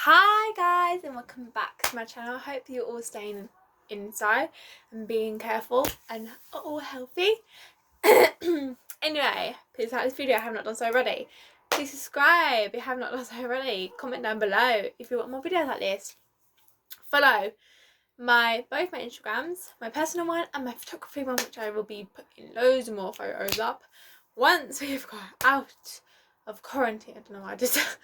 Hi guys, and welcome back to my channel. I hope you're all staying inside and being careful and are all healthy. Anyway, please like this video if you have not done so already. Please subscribe if you have not done so already. Comment down below if you want more videos like this. Follow both my Instagrams, my personal one and my photography one, which I will be putting loads more photos up once we've got out of quarantine. I don't know why I did that.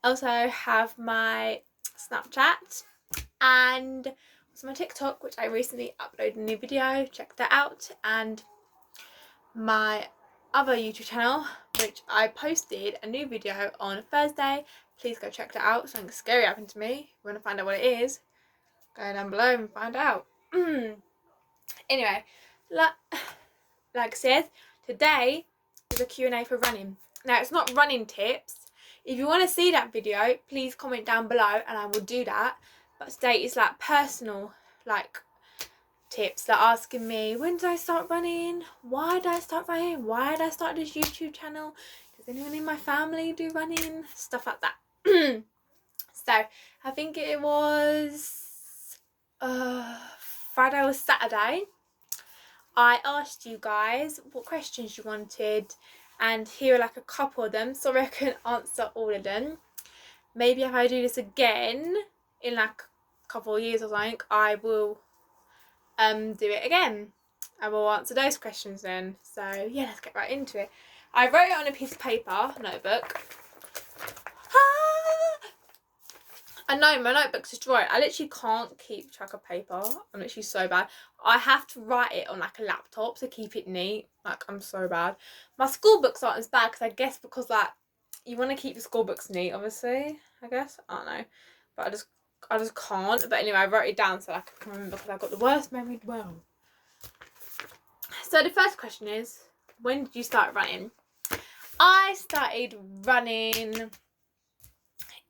Also have my Snapchat and also my TikTok, which I recently uploaded a new video, check that out, and my other YouTube channel, which I posted a new video on Thursday. Please go check that out. Something scary happened to me. If you want to find out what it is, go down below and find out. Anyway, like I said, today is a Q&A for running. Now, it's not running tips. If you want to see that video, please comment down below and I will do that. But today is like personal tips, like asking me, when did I start running? Why did I start running? Why did I start this YouTube channel? Does anyone in my family do running? Stuff like that. So I think it was Friday or Saturday. I asked you guys what questions you wanted, and here are like a couple of them, so I can answer all of them. Maybe if I do this again in like a couple of years or something, I will do it again. I will answer those questions then. So yeah, let's get right into it. I wrote it on a piece of paper, notebook. I know my notebook's destroyed. I literally can't keep track of paper. I'm literally so bad. I have to write it on like a laptop to keep it neat. Like, I'm so bad. My school books aren't as bad because I guess because like you want to keep the school books neat, obviously. I guess, I don't know, but I just can't. But anyway, I wrote it down so I can remember because I've got the worst memory in the world. So the first question is, when did you start running? I started running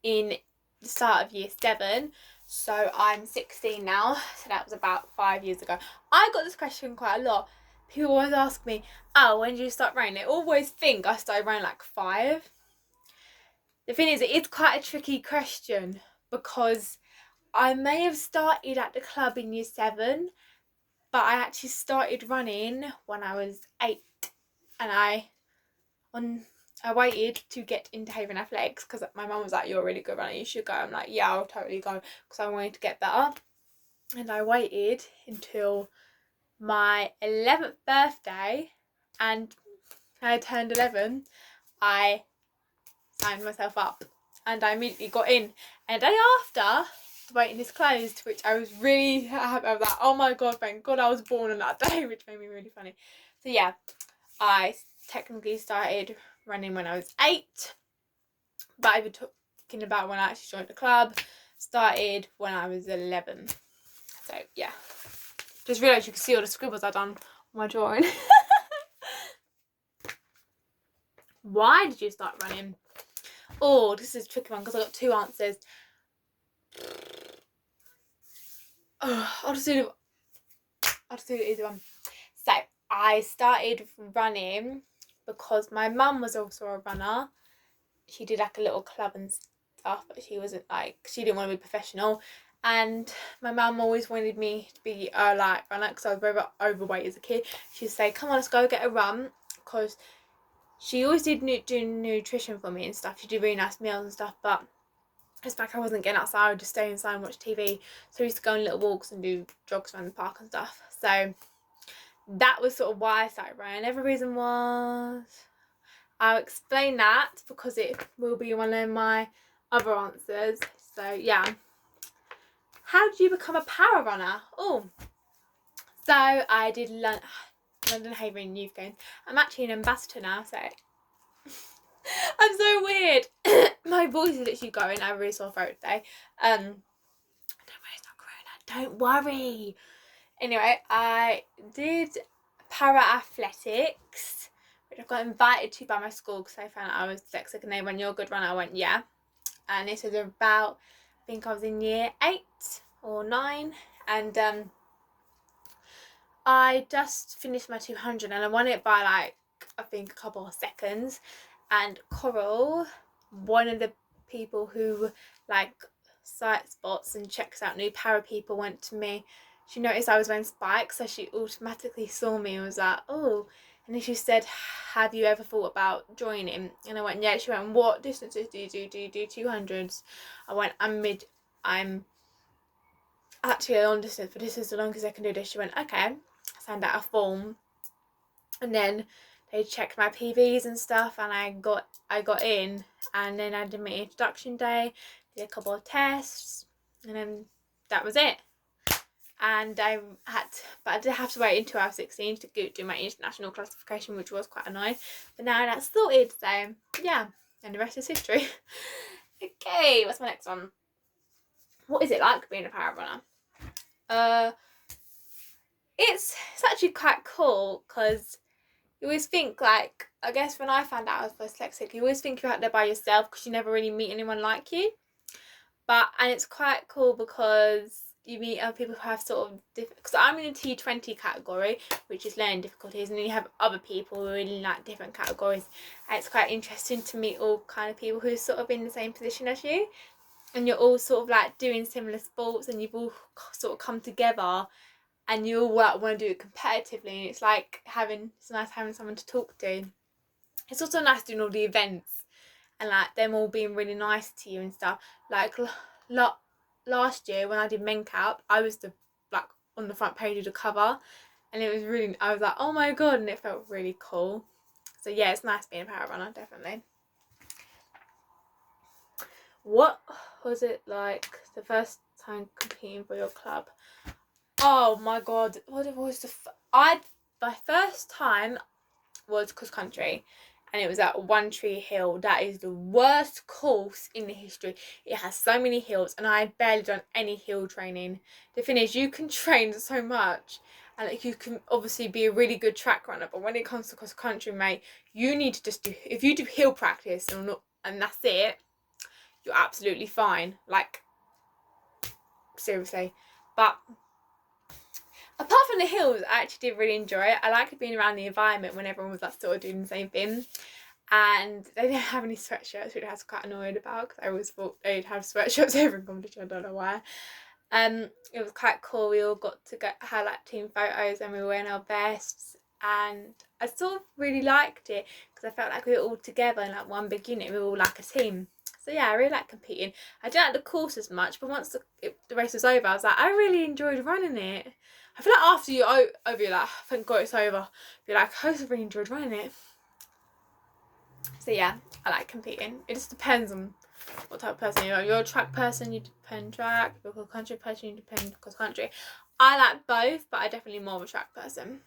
in the start of year 7, so I'm 16 now, so that was about 5 years ago. I got this question quite a lot. People always ask me, oh, when did you start running? They always think I started running like 5. The thing is, it is quite a tricky question because I may have started at the club in year 7, but I actually started running when I was 8, and I waited to get into Haven Athletics because my mum was like, you're a really good runner, you should go. I'm like, yeah, I'll totally go, because I wanted to get better. And I waited until my 11th birthday, and when I turned 11, I signed myself up and I immediately got in. And the day after, the waiting list closed, which I was really happy. I was like, oh my god, thank god I was born on that day, which made me really funny. So yeah, I technically started running when I was 8, but I've been talking about when I actually joined the club, started when I was 11. So yeah, just realised you can see all the scribbles I've done on my drawing. Why did you start running? Oh, this is a tricky one because I got 2 answers. I'll just do either one. So I started running because my mum was also a runner. She did like a little club and stuff, but she wasn't like, she didn't want to be professional. And my mum always wanted me to be a runner because I was very overweight as a kid. She'd say, come on, let's go get a run, because she always did do nutrition for me and stuff. She did really nice meals and stuff, but it's like I wasn't getting outside. I would just stay inside and watch TV. So I used to go on little walks and do jogs around the park and stuff. So that was sort of why I started running. Every reason was, I'll explain that because it will be one of my other answers. So yeah. How did you become a para runner? Oh, so I did London Haven Youth Games. I'm actually an ambassador now, so I'm so weird. My voice is literally going. I have a really sore throat today. Don't worry, it's not corona. Don't worry. Anyway, I did para athletics, which I got invited to by my school because they found out I was dyslexic and they went, you're a good runner. I went, yeah. And this was about, I think I was in year 8 or 9, and I just finished my 200 and I won it by like, I think a couple of seconds. And Coral, one of the people who like sight spots and checks out new para people went to me. She noticed I was wearing spikes, so she automatically saw me and was like, oh. And then she said, have you ever thought about joining? And I went, yeah. She went, what distances do you do? Do you do 200s? I went, I'm actually a long distance, but this is the longest I can do this. She went, okay. Signed out a form. And then they checked my PVs and stuff, and I got in, and then I did my introduction day, did a couple of tests, and then that was it. And I did have to wait until I was 16 to do my international classification, which was quite annoying. But now that's sorted, so yeah, and the rest is history. Okay, what's my next one? What is it like being a para runner? It's actually quite cool, because you always think, like, I guess when I found out I was dyslexic, you always think you're out there by yourself because you never really meet anyone like you. And it's quite cool because you meet other people who have sort of different, because I'm in a T20 category, which is learning difficulties, and then you have other people who are in like different categories, and it's quite interesting to meet all kind of people who are sort of in the same position as you, and you're all sort of like doing similar sports, and you've all sort of come together, and you all like want to do it competitively, and it's nice having someone to talk to. It's also nice doing all the events and like them all being really nice to you and stuff. Like last year when I did MenCap, I was on the front page of the cover, and I was like, oh my god, and it felt really cool. So yeah, it's nice being a para runner, definitely. What was it like the first time competing for your club? Oh my god, what was my first time was cross country, and it was at One Tree Hill. That is the worst course in the history. It has so many hills, and I had barely done any hill training. The thing is, you can train so much, and like, you can obviously be a really good track runner, but when it comes to cross country, mate, you need to just if you do hill practice and that's it, you're absolutely fine. Like, seriously. But apart from the hills, I actually did really enjoy it. I liked being around the environment when everyone was like sort of doing the same thing. And they didn't have any sweatshirts, which I was quite annoyed about, because I always thought they'd have sweatshirts every competition. I don't know why. It was quite cool. We all got to have like team photos, and we were wearing our vests, and I sort of really liked it because I felt like we were all together in like one big unit. We were all like a team. So yeah, I really like competing. I didn't like the course as much, but once the race was over, I was like, I really enjoyed running it. I feel like after you're over, you're like, thank God it's over. You're like, I really enjoyed running it. So yeah, I like competing. It just depends on what type of person you are. You're a track person, you depend track. If you're a cross country person, you depend cross country. I like both, but I'm definitely more of a track person.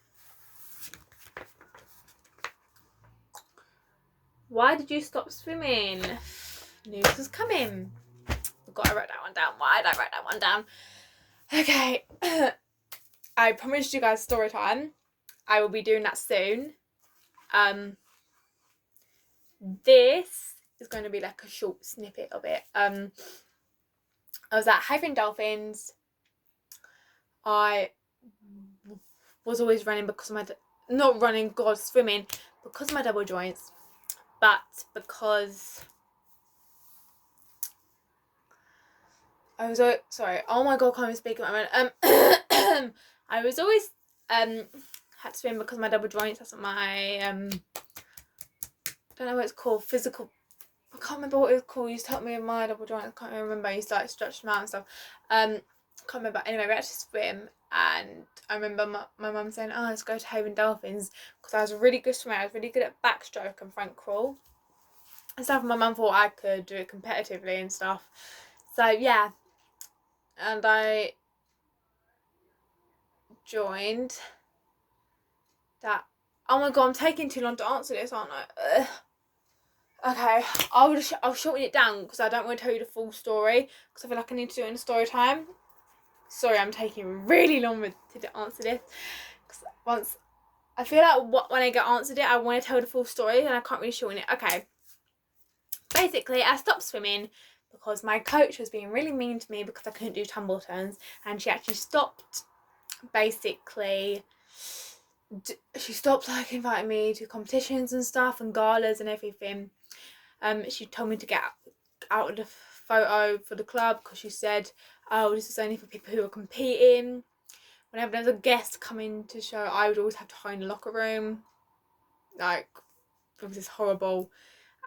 Why did you stop swimming? News is coming. I wrote that one down. Why did I write that one down? Okay. I promised you guys story time. I will be doing that soon. This is going to be like a short snippet of it. I was at Havering Dolphins. I was always running because of swimming because of my double joints, but because I was sorry. Oh my god, can't even speak at the moment. I was always had to swim because of my double joints. That's what my I don't know what it's called, physical. I can't remember what it was called. You used to help me with my double joints. I can't remember. I used to like stretch them out and stuff. Can't remember. Anyway, we had to swim, and I remember my mum saying, "Oh, let's go to Havering Dolphins," because I was a really good swimmer. I was really good at backstroke and front crawl and stuff. My mum thought I could do it competitively and stuff. So yeah, and I joined that. Oh my god, I'm taking too long to answer this, aren't I? Okay, I'll shorten it down because I don't want to tell you the full story because I feel like I need to do it in a story time. Sorry, I'm taking really long to answer this because I feel like when I get answered it, I want to tell the full story and I can't really shorten it. Okay, basically I stopped swimming because my coach was being really mean to me because I couldn't do tumble turns, and she actually stopped. Basically, she stopped like inviting me to competitions and stuff and galas and everything. She told me to get out of the photo for the club because she said, oh, this is only for people who are competing. Whenever there was a guest coming to show, I would always have to hide in the locker room. Like, it was just horrible.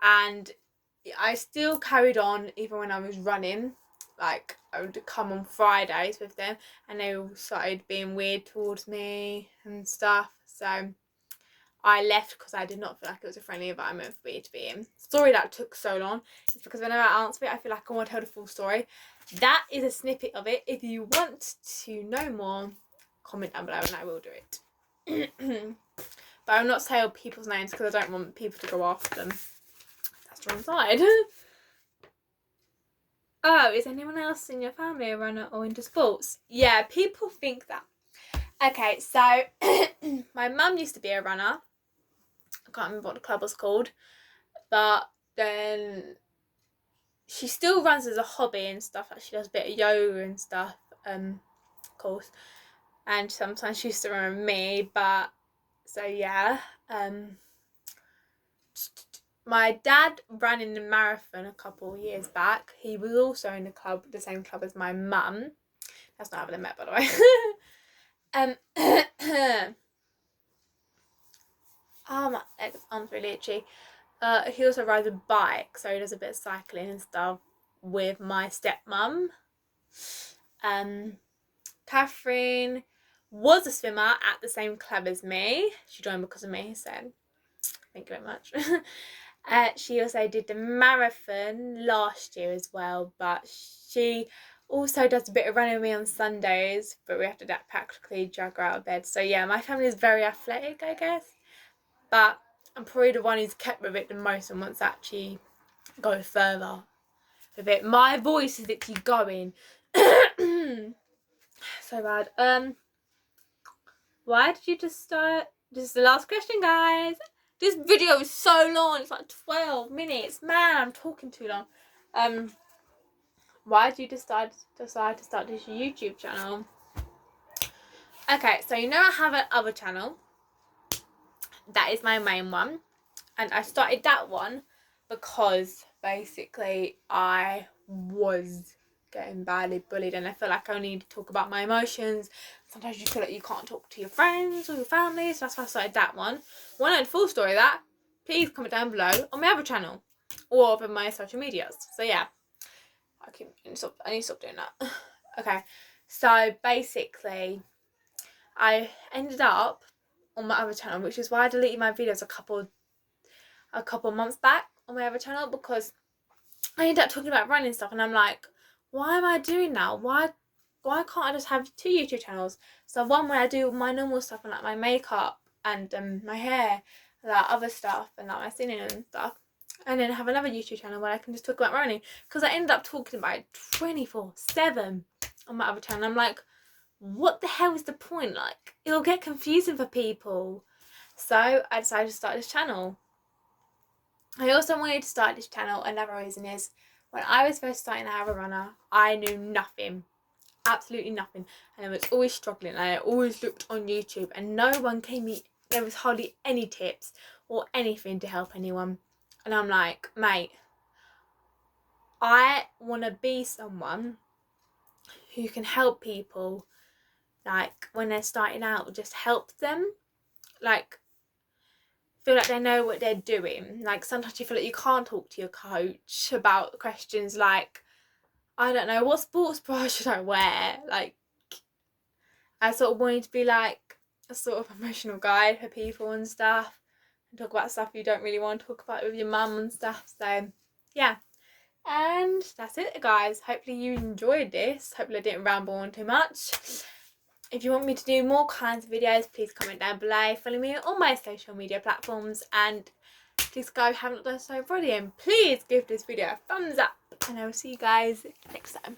And I still carried on even when I was running. Like, I would come on Fridays with them and they all started being weird towards me and stuff. So I left because I did not feel like it was a friendly environment for me to be in. Sorry that took so long. It's because whenever I answer it, I feel like I want to tell the full story. That is a snippet of it. If you want to know more, comment down below and I will do it. But I will not say all people's names because I don't want people to go after them. That's the wrong side. Oh, is anyone else in your family a runner or into sports? Yeah, people think that. Okay, so my mum used to be a runner. I can't remember what the club was called. But then she still runs as a hobby and stuff. Like she does a bit of yoga and stuff, of course. And sometimes she used to run with me, but so yeah. My dad ran in the marathon a couple of years back. He was also in the club, the same club as my mum. That's not how they met, by the way. Oh, my arm's really itchy. He also rides a bike, so he does a bit of cycling and stuff with my stepmum. Catherine was a swimmer at the same club as me. She joined because of me, so thank you very much. She also did the marathon last year as well, but she also does a bit of running with me on Sundays, but we have to practically drag her out of bed. So yeah, my family is very athletic, I guess, but I'm probably the one who's kept with it the most and wants to actually go further with it. My voice is literally going. So bad. Why did you just start? This is the last question, guys. This video is so long. It's like 12 minutes. Man, I'm talking too long. Why did you decide to start this YouTube channel? Okay, so you know I have another channel. That is my main one. And I started that one because basically I was getting badly bullied and I feel like I need to talk about my emotions. Sometimes you feel like you can't talk to your friends or your family, so that's why I started that one. Want to know the full story of that? Please comment down below on my other channel or over my social medias. So yeah, I need to stop doing that. Okay, so basically I ended up on my other channel, which is why I deleted my videos a couple months back on my other channel, because I ended up talking about running stuff and I'm like, why am I doing that? Why can't I just have 2 YouTube channels? So one where I do my normal stuff and like my makeup and my hair, like other stuff and like my singing and stuff, and then have another YouTube channel where I can just talk about running, because I ended up talking about it 24/7 on my other channel. I'm like, what the hell is the point? Like, it'll get confusing for people. So I decided to start this channel. I also wanted to start this channel, another reason is, when I was first starting out as a runner, I knew nothing. Absolutely nothing. And I was always struggling. And I always looked on YouTube and no one gave me, there was hardly any tips or anything to help anyone. And I'm like, mate, I want to be someone who can help people, like when they're starting out, just help them, like feel like they know what they're doing. Like sometimes you feel like you can't talk to your coach about questions like, I don't know, what sports bra should I wear? Like, I sort of wanted to be like a sort of emotional guide for people and stuff, and talk about stuff you don't really want to talk about with your mum and stuff. So yeah, and that's it, guys. Hopefully you enjoyed this. Hopefully I didn't ramble on too much. If you want me to do more kinds of videos, please comment down below. Follow me on all my social media platforms, and please go if you haven't done so already, and please give this video a thumbs up, and I will see you guys next time.